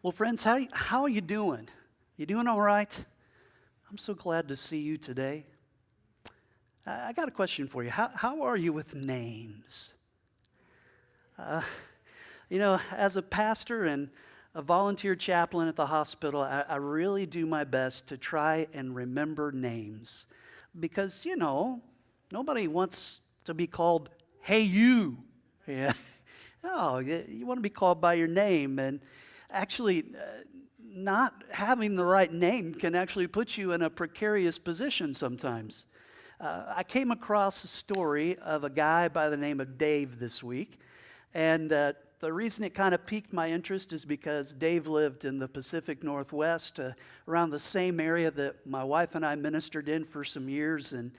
Well, friends, how are you doing? You doing all right? I'm so glad to see you today. I got a question for you. How are you with names? As a pastor and a volunteer chaplain at the hospital, I really do my best to try and remember names. Because, nobody wants to be called, hey, you. Yeah. No, you want to be called by your name. And actually, not having the right name can actually put you in a precarious position sometimes. I came across a story of a guy by the name of Dave this week. And the reason it kind of piqued my interest is because Dave lived in the Pacific Northwest, around the same area that my wife and I ministered in for some years. And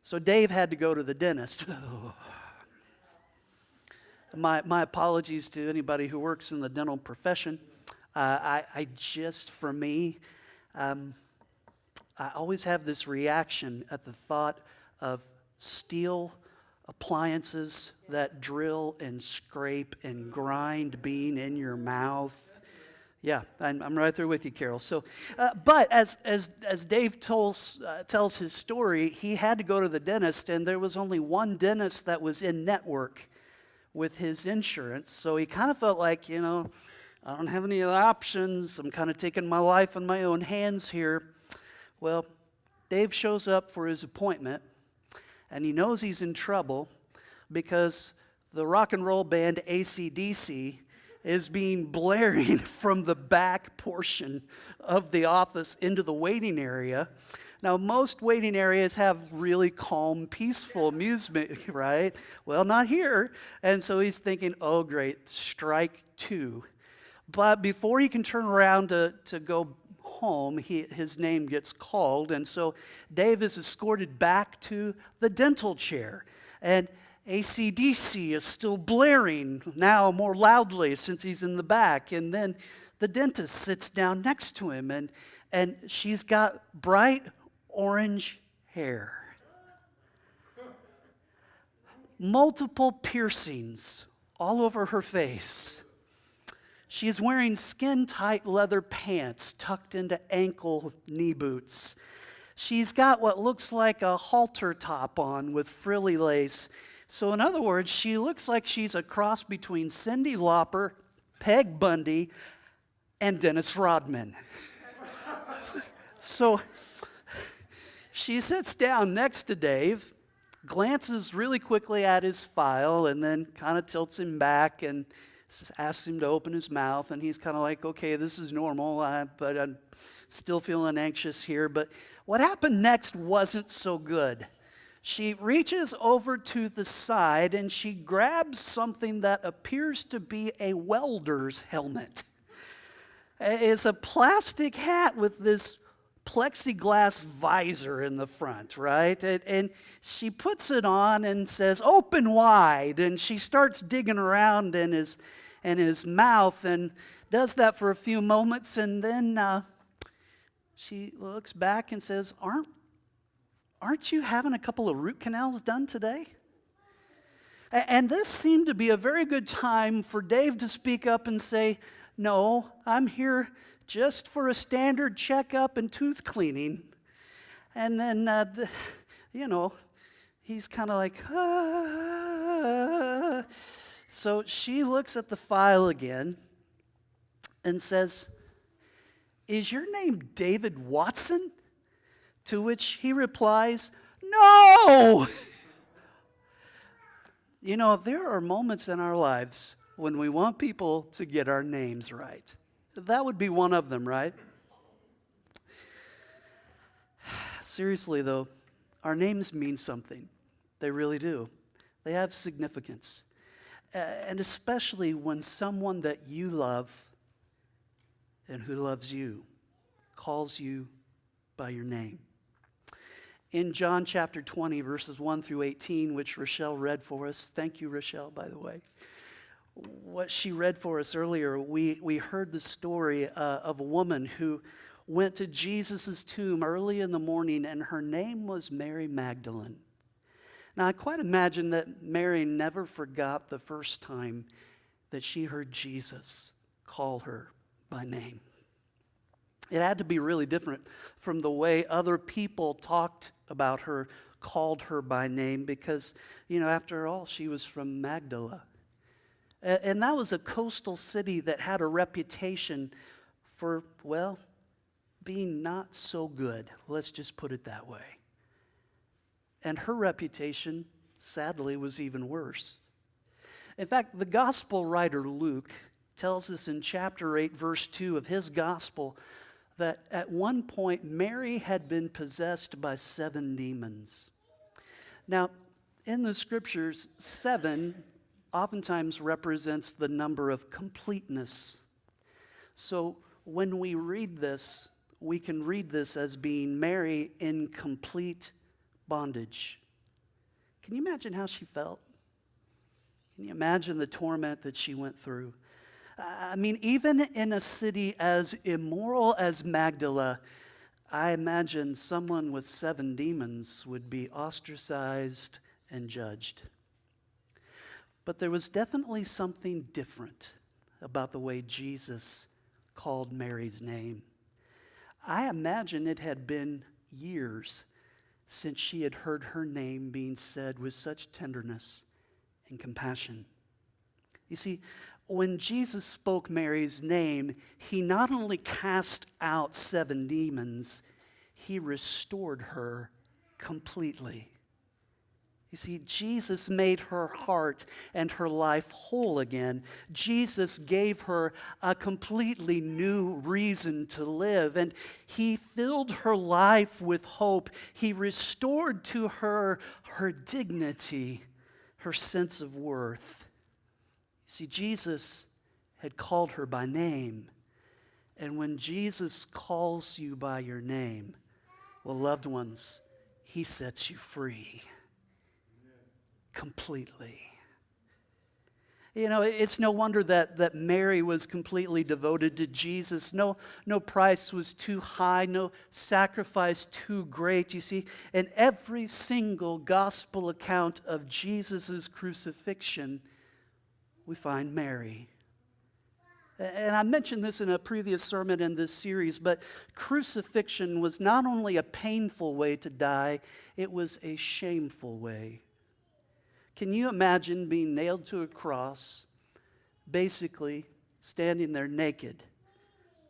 so Dave had to go to the dentist. My apologies to anybody who works in the dental profession. I always have this reaction at the thought of steel appliances that drill and scrape and grind being in your mouth. Yeah, I'm right there with you, Carol. So, but as Dave tells his story, he had to go to the dentist, and there was only one dentist that was in network with his insurance. So he kind of felt like, I don't have any other options. I'm kind of taking my life in my own hands here. Well, Dave shows up for his appointment, and he knows he's in trouble because the rock and roll band AC/DC is being blaring from the back portion of the office into the waiting area. Now, most waiting areas have really calm, peaceful music, right? Well, not here. And so he's thinking, oh, great, strike two. But before he can turn around to go home, his name gets called. And so Dave is escorted back to the dental chair. And AC/DC is still blaring, now more loudly since he's in the back. And then the dentist sits down next to him, and she's got bright orange hair, multiple piercings all over her face. She is wearing skin-tight leather pants tucked into ankle knee boots. She's got what looks like a halter top on with frilly lace. So in other words, she looks like she's a cross between Cyndi Lauper, Peg Bundy, and Dennis Rodman. So she sits down next to Dave, glances really quickly at his file, and then kind of tilts him back and asks him to open his mouth. And he's kind of like, okay, this is normal, but I'm still feeling anxious here. But what happened next wasn't so good. She reaches over to the side and she grabs something that appears to be a welder's helmet. It's a plastic hat with this plexiglass visor in the front, right? And she puts it on and says, open wide. And she starts digging around in his mouth and does that for a few moments. And then she looks back and says, aren't you having a couple of root canals done today? And this seemed to be a very good time for Dave to speak up and say, no, I'm here just for a standard checkup and tooth cleaning. And then, he's kind of like, ah. So she looks at the file again and says, is your name David Watson? To which he replies, no! There are moments in our lives when we want people to get our names right. That would be one of them, right? Seriously, though, our names mean something. They really do. They have significance. And especially when someone that you love and who loves you calls you by your name. In John chapter 20, verses 1 through 18, which Rochelle read for us. Thank you, Rochelle, by the way. What she read for us earlier, we heard the story of a woman who went to Jesus' tomb early in the morning, and her name was Mary Magdalene. Now, I quite imagine that Mary never forgot the first time that she heard Jesus call her by name. It had to be really different from the way other people talked about her, called her by name, because, after all, she was from Magdala. And that was a coastal city that had a reputation for, being not so good. Let's just put it that way. And her reputation, sadly, was even worse. In fact, the gospel writer Luke tells us in chapter 8, verse 2 of his gospel, that at one point Mary had been possessed by 7 demons. Now, in the scriptures, 7 oftentimes represents the number of completeness. So when we read this, we can read this as being Mary in complete bondage. Can you imagine how she felt? Can you imagine the torment that she went through? Even in a city as immoral as Magdala, I imagine someone with 7 demons would be ostracized and judged. But there was definitely something different about the way Jesus called Mary's name. I imagine it had been years since she had heard her name being said with such tenderness and compassion. You see, when Jesus spoke Mary's name, he not only cast out 7 demons, he restored her completely. You see, Jesus made her heart and her life whole again. Jesus gave her a completely new reason to live, and he filled her life with hope. He restored to her her dignity, her sense of worth. See, Jesus had called her by name. And when Jesus calls you by your name, loved ones, he sets you free completely. It's no wonder that Mary was completely devoted to Jesus. No price was too high, no sacrifice too great. You see, in every single gospel account of Jesus' crucifixion, we find Mary. And I mentioned this in a previous sermon in this series, but crucifixion was not only a painful way to die, it was a shameful way. Can you imagine being nailed to a cross, basically standing there naked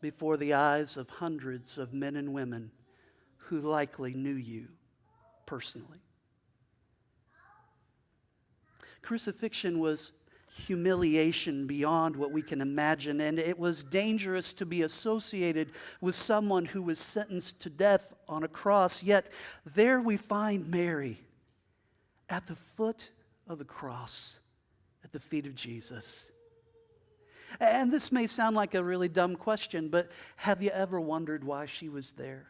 before the eyes of hundreds of men and women who likely knew you personally? Crucifixion was humiliation beyond what we can imagine, and it was dangerous to be associated with someone who was sentenced to death on a cross. Yet there we find Mary at the foot of the cross, at the feet of Jesus. And this may sound like a really dumb question, but have you ever wondered why she was there?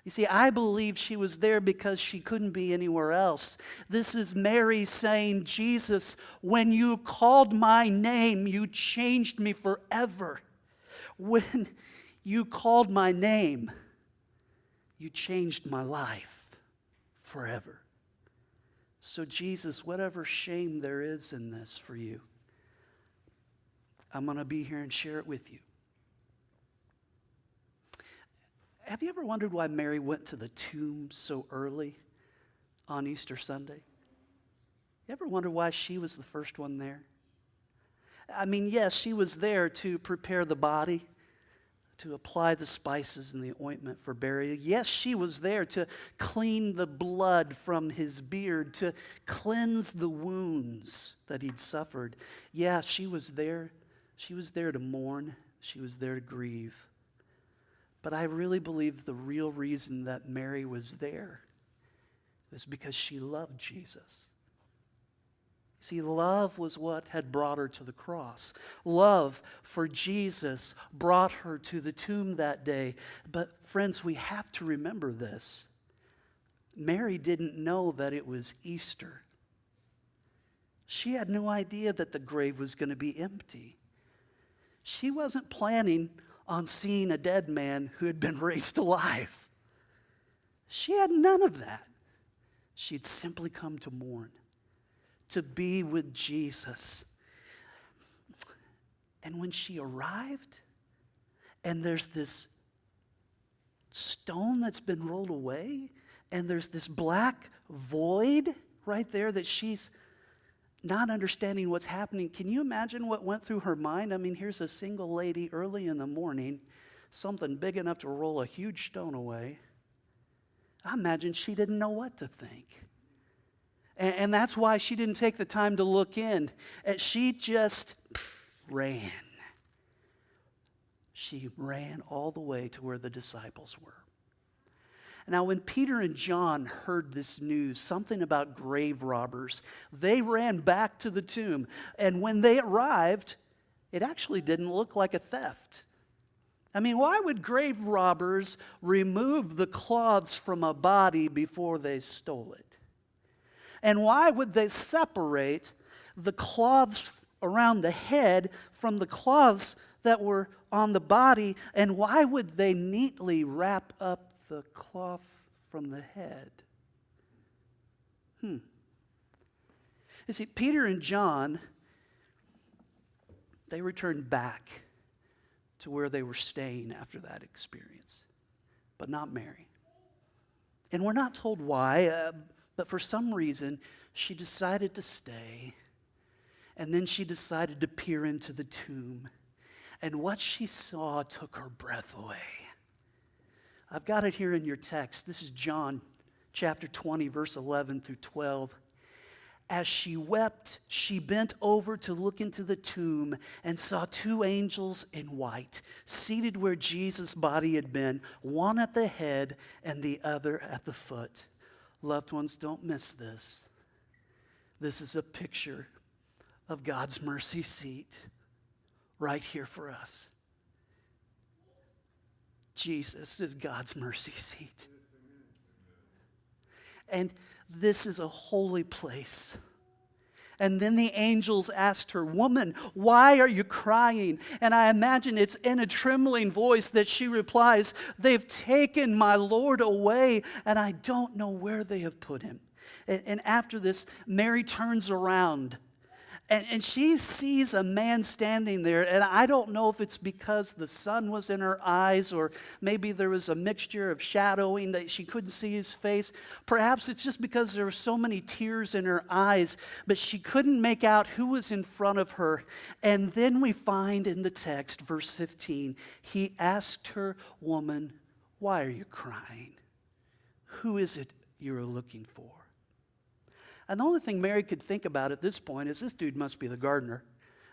You see, I believe she was there because she couldn't be anywhere else. This is Mary saying, Jesus, when you called my name, you changed me forever. When you called my name, you changed my life forever. So Jesus, whatever shame there is in this for you, I'm going to be here and share it with you. Have you ever wondered why Mary went to the tomb so early on Easter Sunday? You ever wonder why she was the first one there? Yes, she was there to prepare the body, to apply the spices and the ointment for burial. Yes, she was there to clean the blood from his beard, to cleanse the wounds that he'd suffered. Yeah, she was there. She was there to mourn. She was there to grieve. But I really believe the real reason that Mary was there was because she loved Jesus. See, love was what had brought her to the cross. Love for Jesus brought her to the tomb that day. But friends, we have to remember this. Mary didn't know that it was Easter. She had no idea that the grave was going to be empty. She wasn't planning on seeing a dead man who had been raised alive. She had none of that. She'd simply come to mourn, to be with Jesus. And when she arrived, and there's this stone that's been rolled away, and there's this black void right there that she's not understanding what's happening. Can you imagine what went through her mind? I mean, here's a single lady early in the morning, something big enough to roll a huge stone away. I imagine she didn't know what to think. And that's why she didn't take the time to look in. And she just ran. She ran all the way to where the disciples were. Now, when Peter and John heard this news, something about grave robbers, they ran back to the tomb. And when they arrived, it actually didn't look like a theft. I mean, why would grave robbers remove the cloths from a body before they stole it? And why would they separate the cloths around the head from the cloths that were on the body? And why would they neatly wrap up the cloth from the head? You see, Peter and John, they returned back to where they were staying after that experience, but not Mary. And we're not told why, but for some reason, she decided to stay, and then she decided to peer into the tomb. And what she saw took her breath away. I've got it here in your text. This is John chapter 20, verse 11 through 12. As she wept, she bent over to look into the tomb and saw two angels in white, seated where Jesus' body had been, one at the head and the other at the foot. Loved ones, don't miss this. This is a picture of God's mercy seat right here for us. Jesus is God's mercy seat. And this is a holy place. And then the angels asked her, "Woman, why are you crying?" And I imagine it's in a trembling voice that she replies, "They've taken my Lord away, and I don't know where they have put him." And after this, Mary turns around. And she sees a man standing there, and I don't know if it's because the sun was in her eyes or maybe there was a mixture of shadowing that she couldn't see his face. Perhaps it's just because there were so many tears in her eyes, but she couldn't make out who was in front of her. And then we find in the text, verse 15, he asked her, "Woman, why are you crying? Who is it you're looking for?" And the only thing Mary could think about at this point is this dude must be the gardener.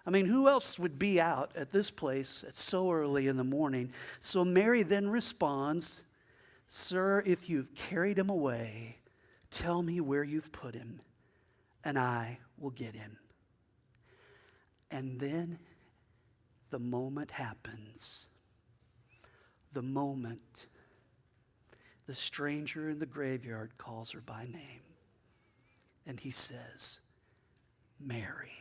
I mean, who else would be out at this place at so early in the morning? So Mary then responds, "Sir, if you've carried him away, tell me where you've put him, and I will get him." And then the moment happens. The moment the stranger in the graveyard calls her by name. And he says, "Mary."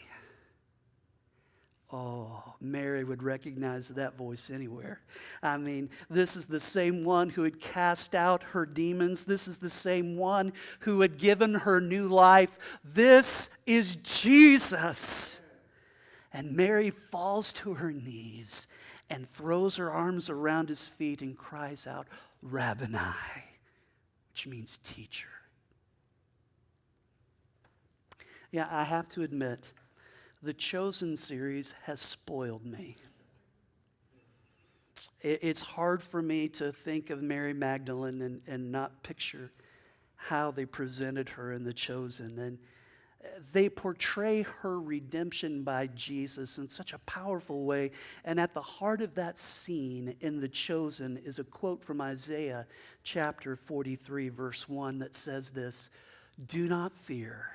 Oh, Mary would recognize that voice anywhere. I mean, this is the same one who had cast out her demons. This is the same one who had given her new life. This is Jesus. And Mary falls to her knees and throws her arms around his feet and cries out, "Rabboni," which means teacher. Yeah, I have to admit, the Chosen series has spoiled me. It's hard for me to think of Mary Magdalene and not picture how they presented her in the Chosen. And they portray her redemption by Jesus in such a powerful way. And at the heart of that scene in the Chosen is a quote from Isaiah chapter 43, verse 1 that says this, "Do not fear,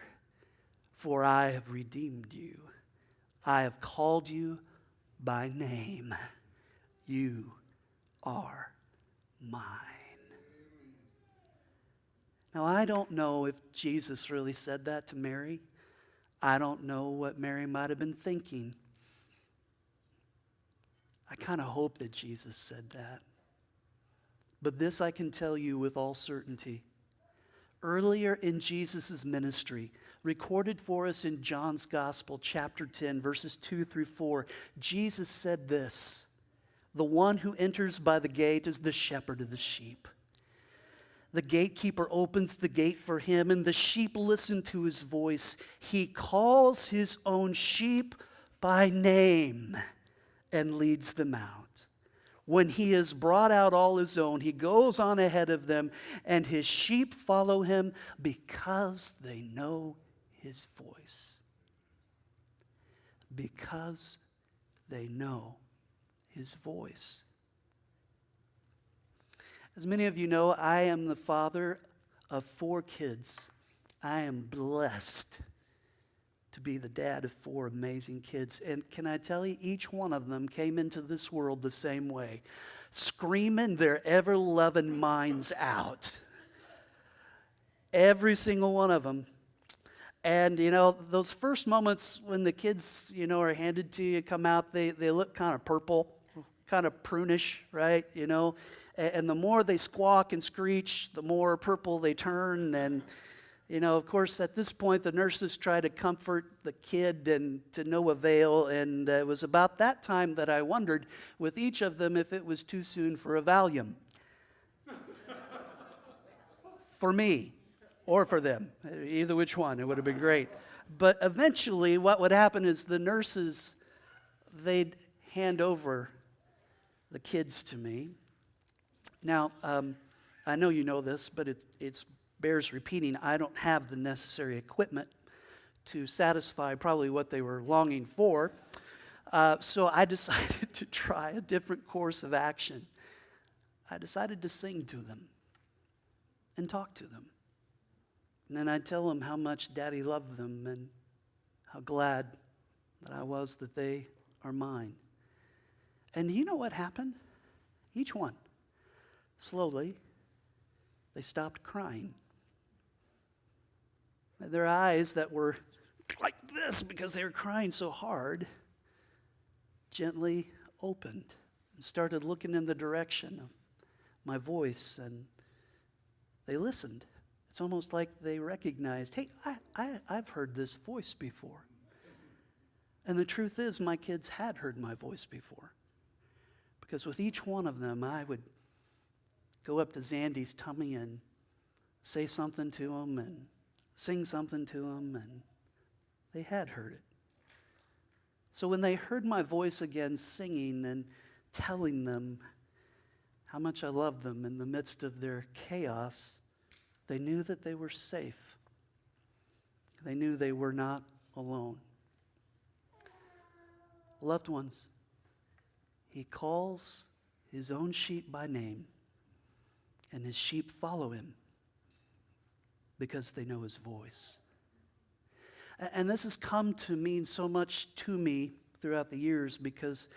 for I have redeemed you. I have called you by name. You are mine." Now, I don't know if Jesus really said that to Mary. I don't know what Mary might have been thinking. I kind of hope that Jesus said that. But this I can tell you with all certainty. Earlier in Jesus' ministry, recorded for us in John's Gospel, chapter 10, verses 2 through 4, Jesus said this, "The one who enters by the gate is the shepherd of the sheep. The gatekeeper opens the gate for him, and the sheep listen to his voice. He calls his own sheep by name and leads them out. When he has brought out all his own, he goes on ahead of them, and his sheep follow him because they know his voice." Because they know his voice. As many of you know, I am the father of 4 kids. I am blessed to be the dad of 4 amazing kids. And can I tell you, each one of them came into this world the same way, screaming their ever-loving minds out. Every single one of them. And, those first moments when the kids, are handed to you, come out, they look kind of purple, kind of prunish, right? And the more they squawk and screech, the more purple they turn. And, of course, at this point, the nurses try to comfort the kid and to no avail. And it was about that time that I wondered with each of them if it was too soon for a Valium. For me or for them, either which one, it would have been great. But eventually what would happen is the nurses, they'd hand over the kids to me. Now, I know you know this, but it bears repeating. I don't have the necessary equipment to satisfy probably what they were longing for. So I decided to try a different course of action. I decided to sing to them and talk to them. And then I'd tell them how much Daddy loved them and how glad that I was that they are mine. And you know what happened? Each one, slowly, they stopped crying. Their eyes that were like this because they were crying so hard gently opened and started looking in the direction of my voice, and they listened. It's almost like they recognized, hey, I've heard this voice before. And the truth is, my kids had heard my voice before. Because with each one of them, I would go up to Zandy's tummy and say something to him and sing something to him, and they had heard it. So when they heard my voice again singing and telling them how much I loved them in the midst of their chaos, they knew that they were safe. They knew they were not alone. Loved ones, he calls his own sheep by name, and his sheep follow him because they know his voice. And this has come to mean so much to me throughout the years because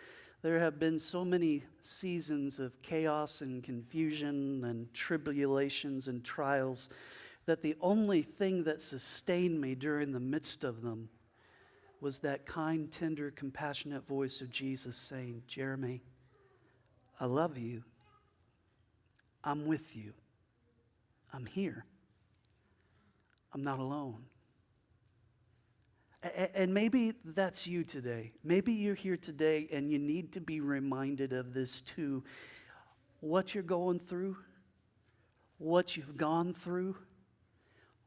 there have been so many seasons of chaos and confusion and tribulations and trials that the only thing that sustained me during the midst of them was that kind, tender, compassionate voice of Jesus saying, "Jeremy, I love you. I'm with you. I'm here. I'm not alone." And maybe that's you today. Maybe you're here today and you need to be reminded of this too. What you're going through, what you've gone through,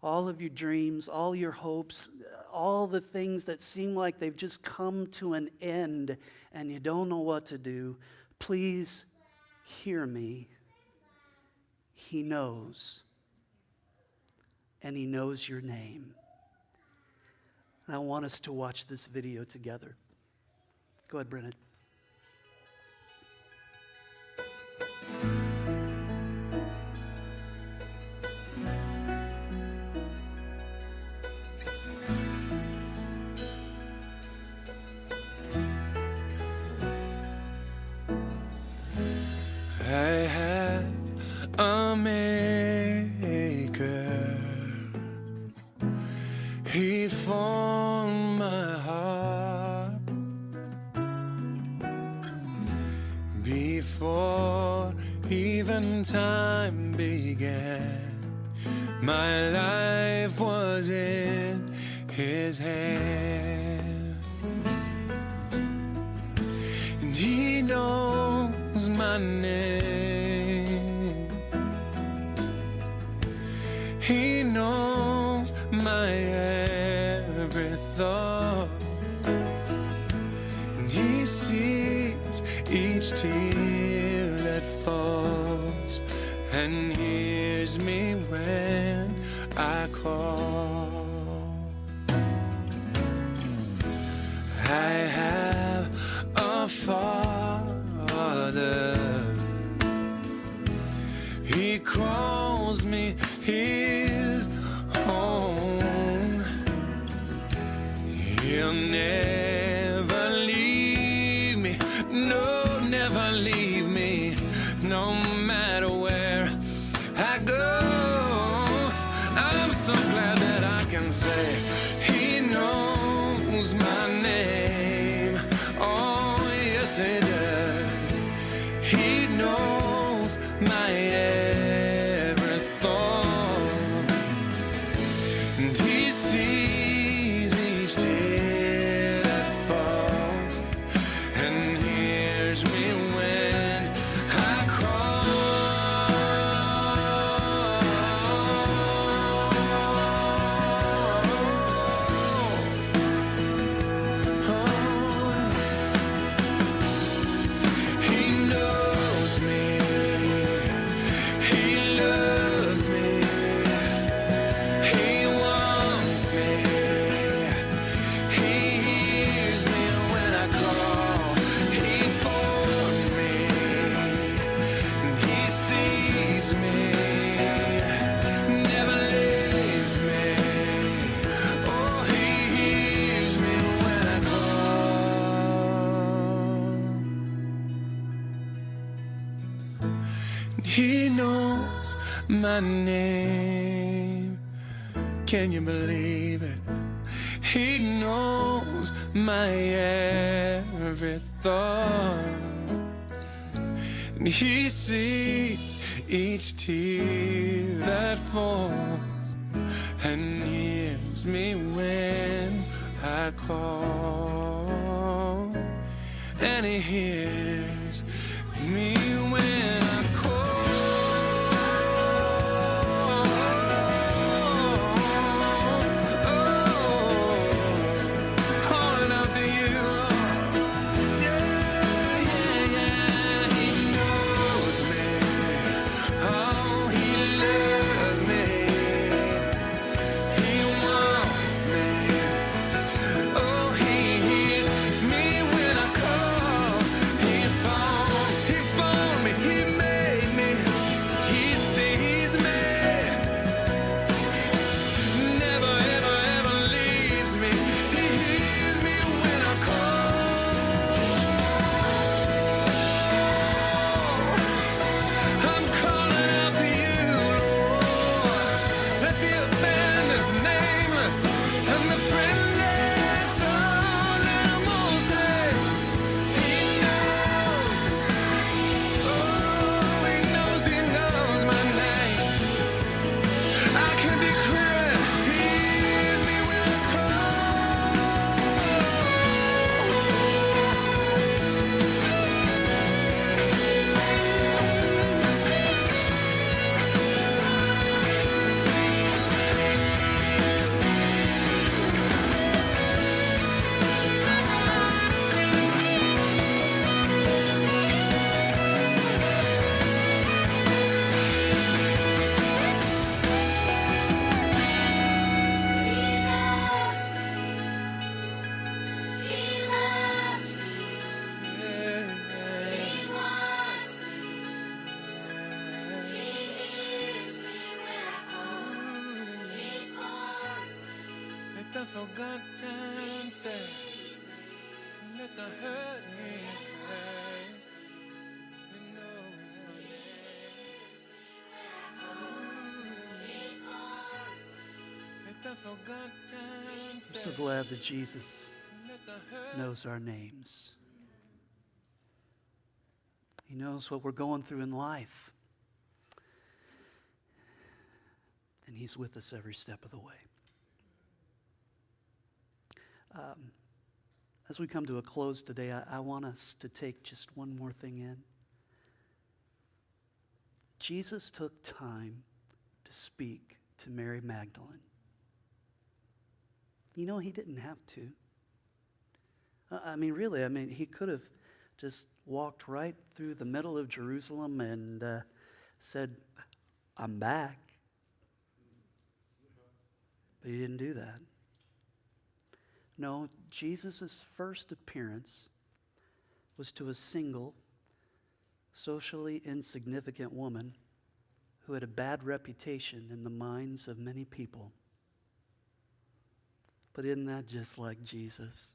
all of your dreams, all your hopes, all the things that seem like they've just come to an end and you don't know what to do. Please hear me. He knows. And he knows your name. And I want us to watch this video together. Go ahead, Brennan. I had a maker. He formed my heart before even time began. My life was in his hand. And he knows my name. He knows my every thought. And he sees each tear that falls and hears me when I call. I have a Father. He calls me his own. He'll never leave me, no, never leave me, no matter where I go. I'm so glad that I can say he knows my name. Oh, yes, he does. He knows my every thought. And he sees each tear that falls and hears me when I call. He knows me. He loves me. He wants me. He hears me when I call. He formed me. And he sees me. Never leaves me. Oh, he hears me when I call. He knows my name. Can you believe it? He knows my every thought. And he sees each tear that falls and hears me when I call. And he hears me when I call. Calling out to you. Yeah, yeah, yeah. He knows me. Oh, he loves me. He wants me. Oh, he hears me when I call. He found me. He made me. He sees me. Never, ever, ever leaves me. He hears me when I call. I'm calling out to you, Lord. Let the abandoned, nameless, and the friendless, all animals say, he knows. Oh, he knows my name. I can declare it. He hears me when I let the forgotten say, let the hurting say, he knows my name. Let the forgotten I'm say, so glad that Jesus let the hurt knows our names. He knows what we're going through in life. and he's with us every step of the way. As we come to a close today, I want us to take just one more thing in. Jesus took time to speak to Mary Magdalene. You know, he didn't have to. Really, he could have just walked right through the middle of Jerusalem and said, I'm back. But he didn't do that. No, Jesus' first appearance was to a single, socially insignificant woman who had a bad reputation in the minds of many people. But isn't that just like Jesus?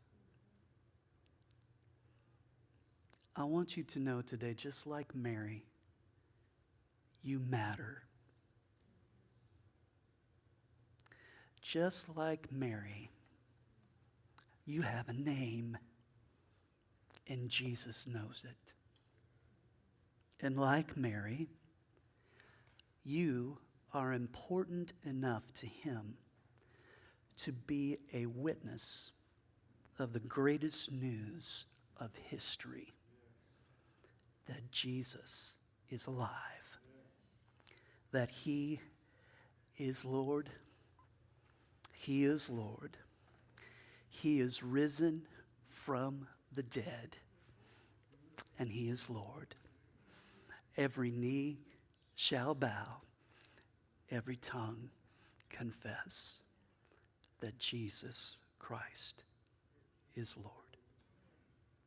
I want you to know today, just like Mary, you matter. Just like Mary, you have a name, and Jesus knows it. And like Mary, you are important enough to him to be a witness of the greatest news of history, that Jesus is alive, that he is Lord, he is Lord. He is risen from the dead, and he is Lord. Every knee shall bow, every tongue confess that Jesus Christ is Lord.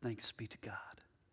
Thanks be to God.